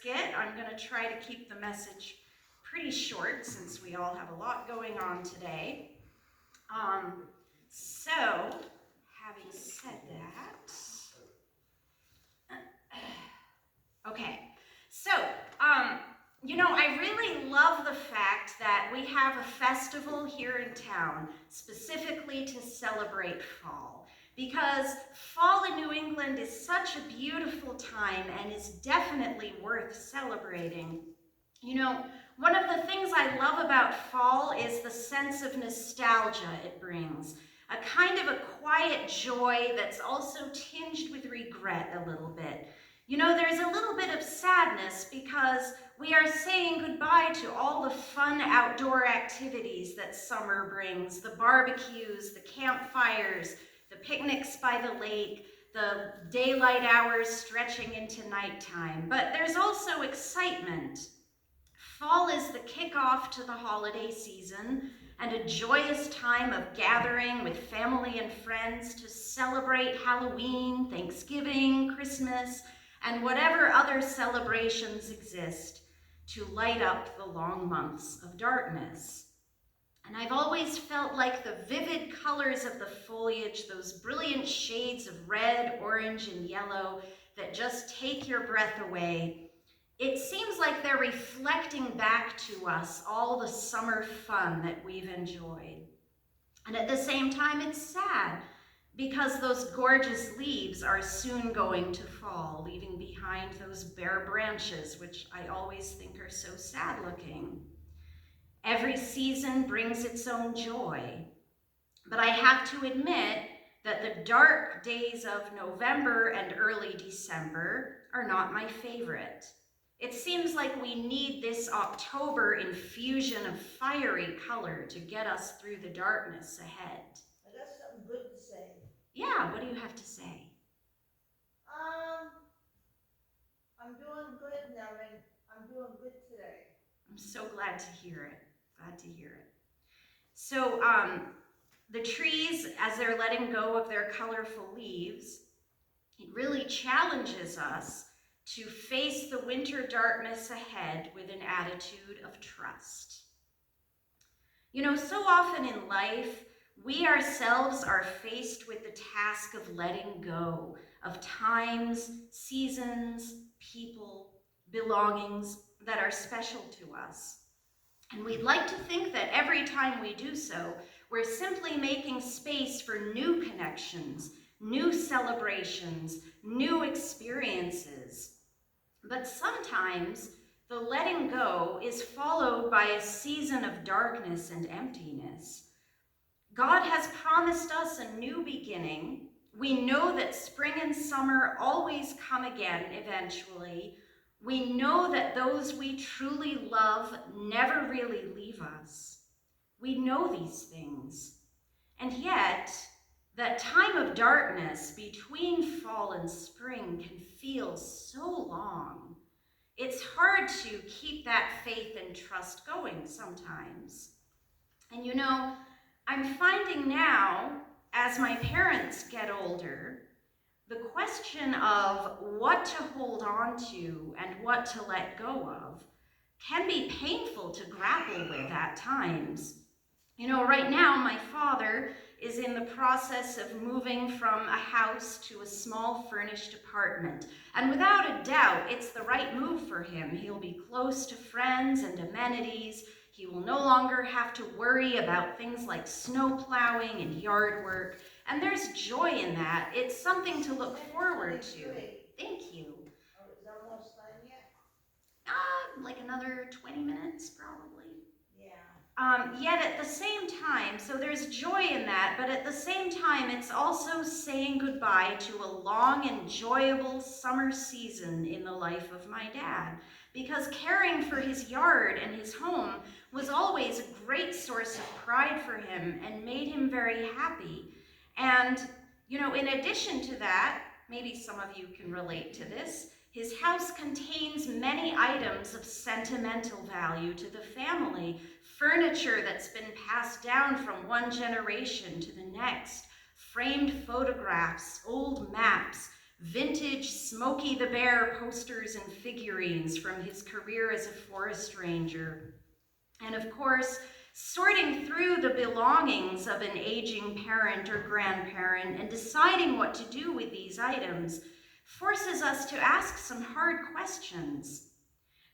skit. I'm going to try to keep the message pretty short since we all have a lot going on today. So, having said that, okay. So, I really love the fact that we have a festival here in town specifically to celebrate fall. Because fall in New England is such a beautiful time and is definitely worth celebrating. One of the things I love about fall is the sense of nostalgia it brings. A kind of a quiet joy that's also tinged with regret a little bit. There's a little bit of sadness because we are saying goodbye to all the fun outdoor activities that summer brings, the barbecues, the campfires, the picnics by the lake, the daylight hours stretching into nighttime. But there's also excitement. Fall is the kickoff to the holiday season and a joyous time of gathering with family and friends to celebrate Halloween, Thanksgiving, Christmas, and whatever other celebrations exist to light up the long months of darkness. And I've always felt like the vivid colors of the foliage, those brilliant shades of red, orange, and yellow that just take your breath away, it seems like they're reflecting back to us all the summer fun that we've enjoyed. And at the same time, it's sad because those gorgeous leaves are soon going to fall, leaving behind those bare branches, which I always think are so sad looking. Every season brings its own joy, but I have to admit that the dark days of November and early December are not my favorite. It seems like we need this October infusion of fiery color to get us through the darkness ahead. I got something good to say. Yeah, what do you have to say? I'm doing good, Nevin. I'm doing good today. I'm so glad to hear it. Glad to hear it. So, the trees, as they're letting go of their colorful leaves, it really challenges us to face the winter darkness ahead with an attitude of trust. So often in life, we ourselves are faced with the task of letting go of times, seasons, people, belongings that are special to us. And we'd like to think that every time we do so, we're simply making space for new connections, new celebrations, new experiences. But sometimes the letting go is followed by a season of darkness and emptiness. God has promised us a new beginning. We know that spring and summer always come again eventually. We know that those we truly love never really leave us. We know these things. And yet, that time of darkness between fall and spring can feel so long. It's hard to keep that faith and trust going sometimes. And I'm finding now, as my parents get older, the question of what to hold on to and what to let go of can be painful to grapple with at times. Right now, my father is in the process of moving from a house to a small furnished apartment. And without a doubt, it's the right move for him. He'll be close to friends and amenities. He will no longer have to worry about things like snow plowing and yard work. And there's joy in that. It's something to look forward to. Thank you. Oh, it's almost done yet? Like another 20 minutes, probably. Yeah. Yet at the same time, so there's joy in that, but at the same time, it's also saying goodbye to a long, enjoyable summer season in the life of my dad. Because caring for his yard and his home was always a great source of pride for him and made him very happy. And, in addition to that, maybe some of you can relate to this, his house contains many items of sentimental value to the family, furniture that's been passed down from one generation to the next, framed photographs, old maps, vintage Smokey the Bear posters and figurines from his career as a forest ranger, and of course, sorting through the belongings of an aging parent or grandparent and deciding what to do with these items forces us to ask some hard questions.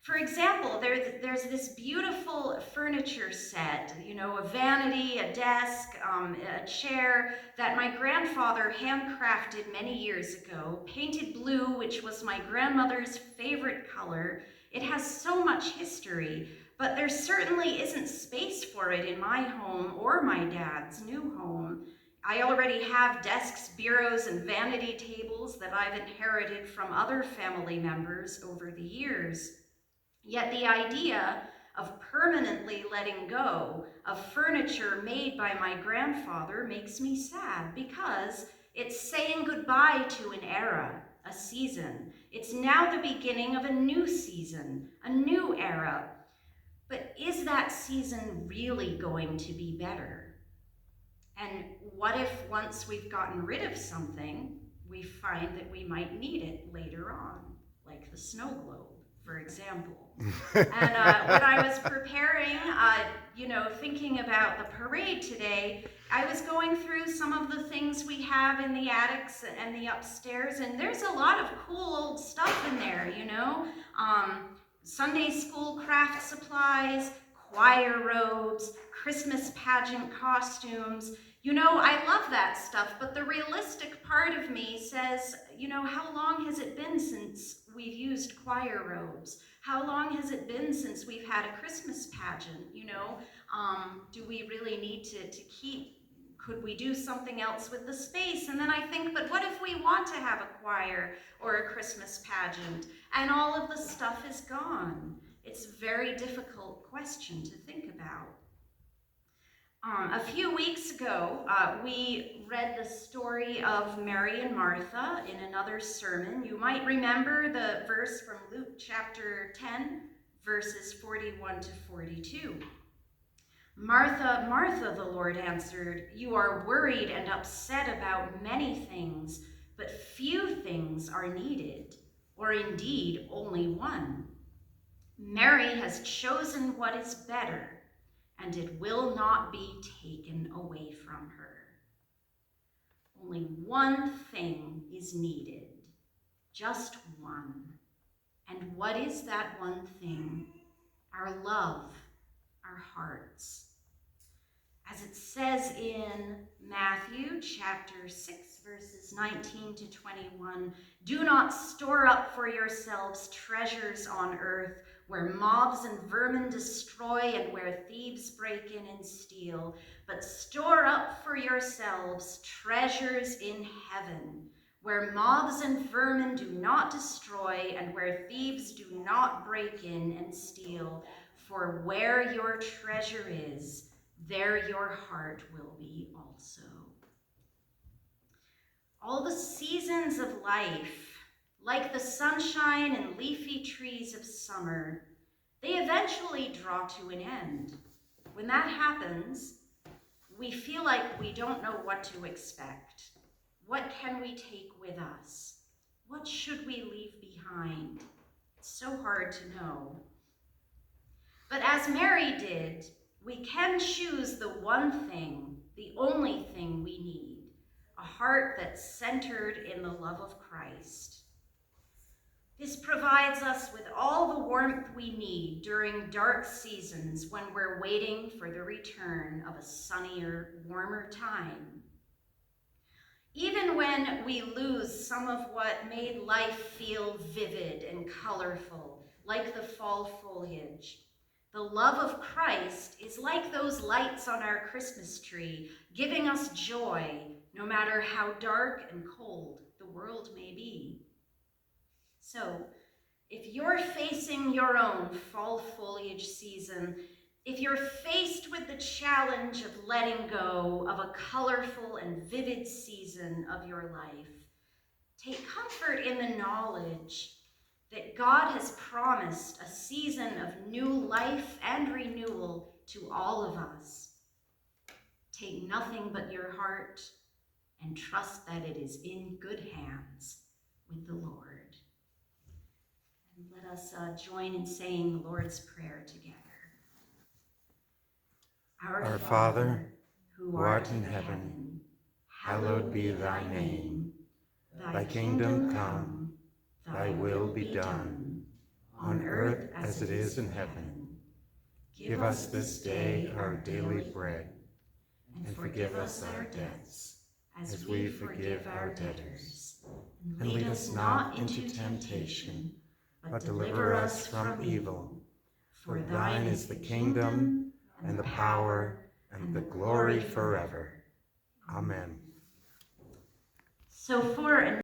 For example, there's this beautiful furniture set, a vanity, a desk, a chair that my grandfather handcrafted many years ago, painted blue, which was my grandmother's favorite color. It has so much history, but there certainly isn't space for it in my home or my dad's new home. I already have desks, bureaus, and vanity tables that I've inherited from other family members over the years. Yet the idea of permanently letting go of furniture made by my grandfather makes me sad, because it's saying goodbye to an era, a season. It's now the beginning of a new season, a new era. But is that season really going to be better? And what if once we've gotten rid of something, we find that we might need it later on, like the snow globe, for example? And when I was preparing, thinking about the parade today, I was going through some of the things we have in the attics and the upstairs, and there's a lot of cool old stuff in there, Sunday school craft supplies, choir robes, Christmas pageant costumes. I love that stuff, but the realistic part of me says, how long has it been since we've used choir robes? How long has it been since we've had a Christmas pageant? Do we really need to keep, could we do something else with the space? And then I think, but what if we want to have a choir or a Christmas pageant and all of the stuff is gone? It's a very difficult question to think about. A few weeks ago, we read the story of Mary and Martha in another sermon. You might remember the verse from Luke chapter 10, verses 41 to 42. "Martha, Martha," the Lord answered, "you are worried and upset about many things, but few things are needed, or indeed only one. Mary has chosen what is better, and it will not be taken away from her." Only one thing is needed, just one. And what is that one thing? Our love, our hearts. As it says in Matthew chapter 6, verses 19 to 21, "Do not store up for yourselves treasures on earth, where moths and vermin destroy and where thieves break in and steal, but store up for yourselves treasures in heaven, where moths and vermin do not destroy and where thieves do not break in and steal. For where your treasure is, there your heart will be also." All the seasons of life, like the sunshine and leafy trees of summer, they eventually draw to an end. When that happens, we feel like we don't know what to expect. What can we take with us? What should we leave behind? It's so hard to know. But as Mary did, we can choose the one thing, the only thing we need, a heart that's centered in the love of Christ. This provides us with all the warmth we need during dark seasons when we're waiting for the return of a sunnier, warmer time. Even when we lose some of what made life feel vivid and colorful, like the fall foliage, the love of Christ is like those lights on our Christmas tree, giving us joy no matter how dark and cold the world may be. So, if you're facing your own fall foliage season, if you're faced with the challenge of letting go of a colorful and vivid season of your life, take comfort in the knowledge that God has promised a season of new life and renewal to all of us. Take nothing but your heart and trust that it is in good hands with the Lord. And let us join in saying the Lord's Prayer together. Our Father, who art in heaven, hallowed be thy name. Thy kingdom come, thy will be done, on earth as it is in heaven. Give us this day our daily bread, and forgive us our debts, as we forgive our debtors. And lead us not into temptation, but deliver us from evil. For thine is the kingdom, and the power, and the glory forever. Amen. So for